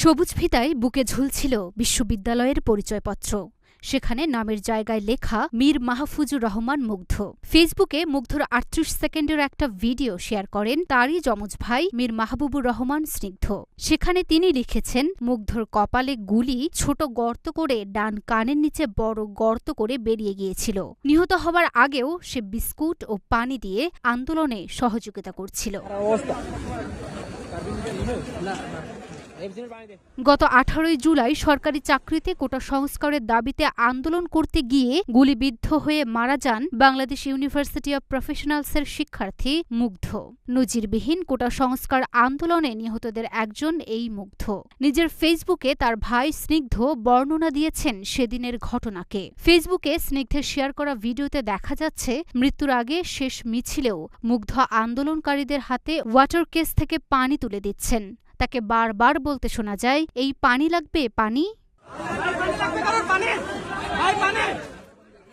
সবুজ ফিতায় বুকে ঝুলছিল বিশ্ববিদ্যালয়ের পরিচয়পত্র। সেখানে নামের জায়গায় লেখা মীর মাহফুজুর রহমান মুগ্ধ। ফেসবুকে মুগ্ধর ৩৮ সেকেন্ডের একটা ভিডিও শেয়ার করেন তারই যমজ ভাই মীর মাহবুবুর রহমান স্নিগ্ধ। সেখানে তিনি লিখেছেন, মুগ্ধর কপালে গুলি ছোট গর্ত করে ডান কানের নিচে বড় গর্ত করে বেরিয়ে গিয়েছিল। নিহত হবার আগেও সে বিস্কুট ও পানি দিয়ে আন্দোলনে সহযোগিতা করছিল। গত ১৮ জুলাই সরকারি চাকরিতে কোটা সংস্কারের দাবিতে আন্দোলন করতে গিয়ে গুলিবিদ্ধ হয়ে মারা যান বাংলাদেশ ইউনিভার্সিটি অব প্রফেশনালসের শিক্ষার্থী মুগ্ধ। নজিরবিহীন কোটা সংস্কার আন্দোলনে নিহতদের একজন এই মুগ্ধ। নিজের ফেসবুকে তার ভাই স্নিগ্ধ বর্ণনা দিয়েছেন সেদিনের ঘটনাকে। ফেসবুকে স্নিগ্ধের শেয়ার করা ভিডিওতে দেখা যাচ্ছে, মৃত্যুর আগে শেষ মিছিলেও মুগ্ধ আন্দোলনকারীদের হাতে ওয়াটার কেস থেকে পানি তুলে দিচ্ছেন। তাকে বারবার বলতে শোনা যায়, এই পানি লাগবে, পানি।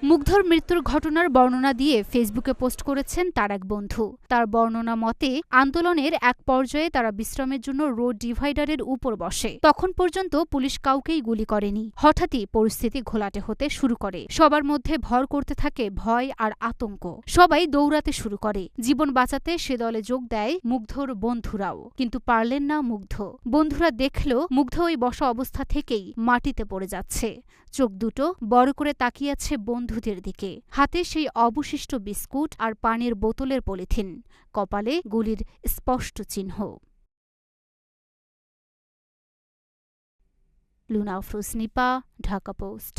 মুগ্ধর মৃত্যুর ঘটনার বর্ণনা দিয়ে ফেসবুকে পোস্ট করেছেন তার এক বন্ধু। তার বর্ণনা মতে, আন্দোলনের এক পর্যায়ে তারা বিশ্রামের জন্য রোড ডিভাইডারের উপর বসে। তখন পর্যন্ত পুলিশ কাউকেই গুলি করেনি। হঠাৎই পরিস্থিতি ঘোলাটে হতে শুরু করে। সবার মধ্যে ভর করতে থাকে ভয় আর আতঙ্ক। সবাই দৌড়াতে শুরু করে। জীবন বাঁচাতে সে দলে যোগ দেয় মুগ্ধর বন্ধুরাও, কিন্তু পারলেন না মুগ্ধ। বন্ধুরা দেখল মুগ্ধ ওই বসা অবস্থা থেকেই মাটিতে পড়ে যাচ্ছে। চোখ দুটো বড় করে তাকিয়ে আছে বন্ধুদের দিকে। হাতে সেই অবশিষ্ট বিস্কুট আর পানির বোতলের পলিথিন। কপালে গুলির স্পষ্ট চিহ্ন। লুনা আফরোজ নিপা, ঢাকা পোস্ট।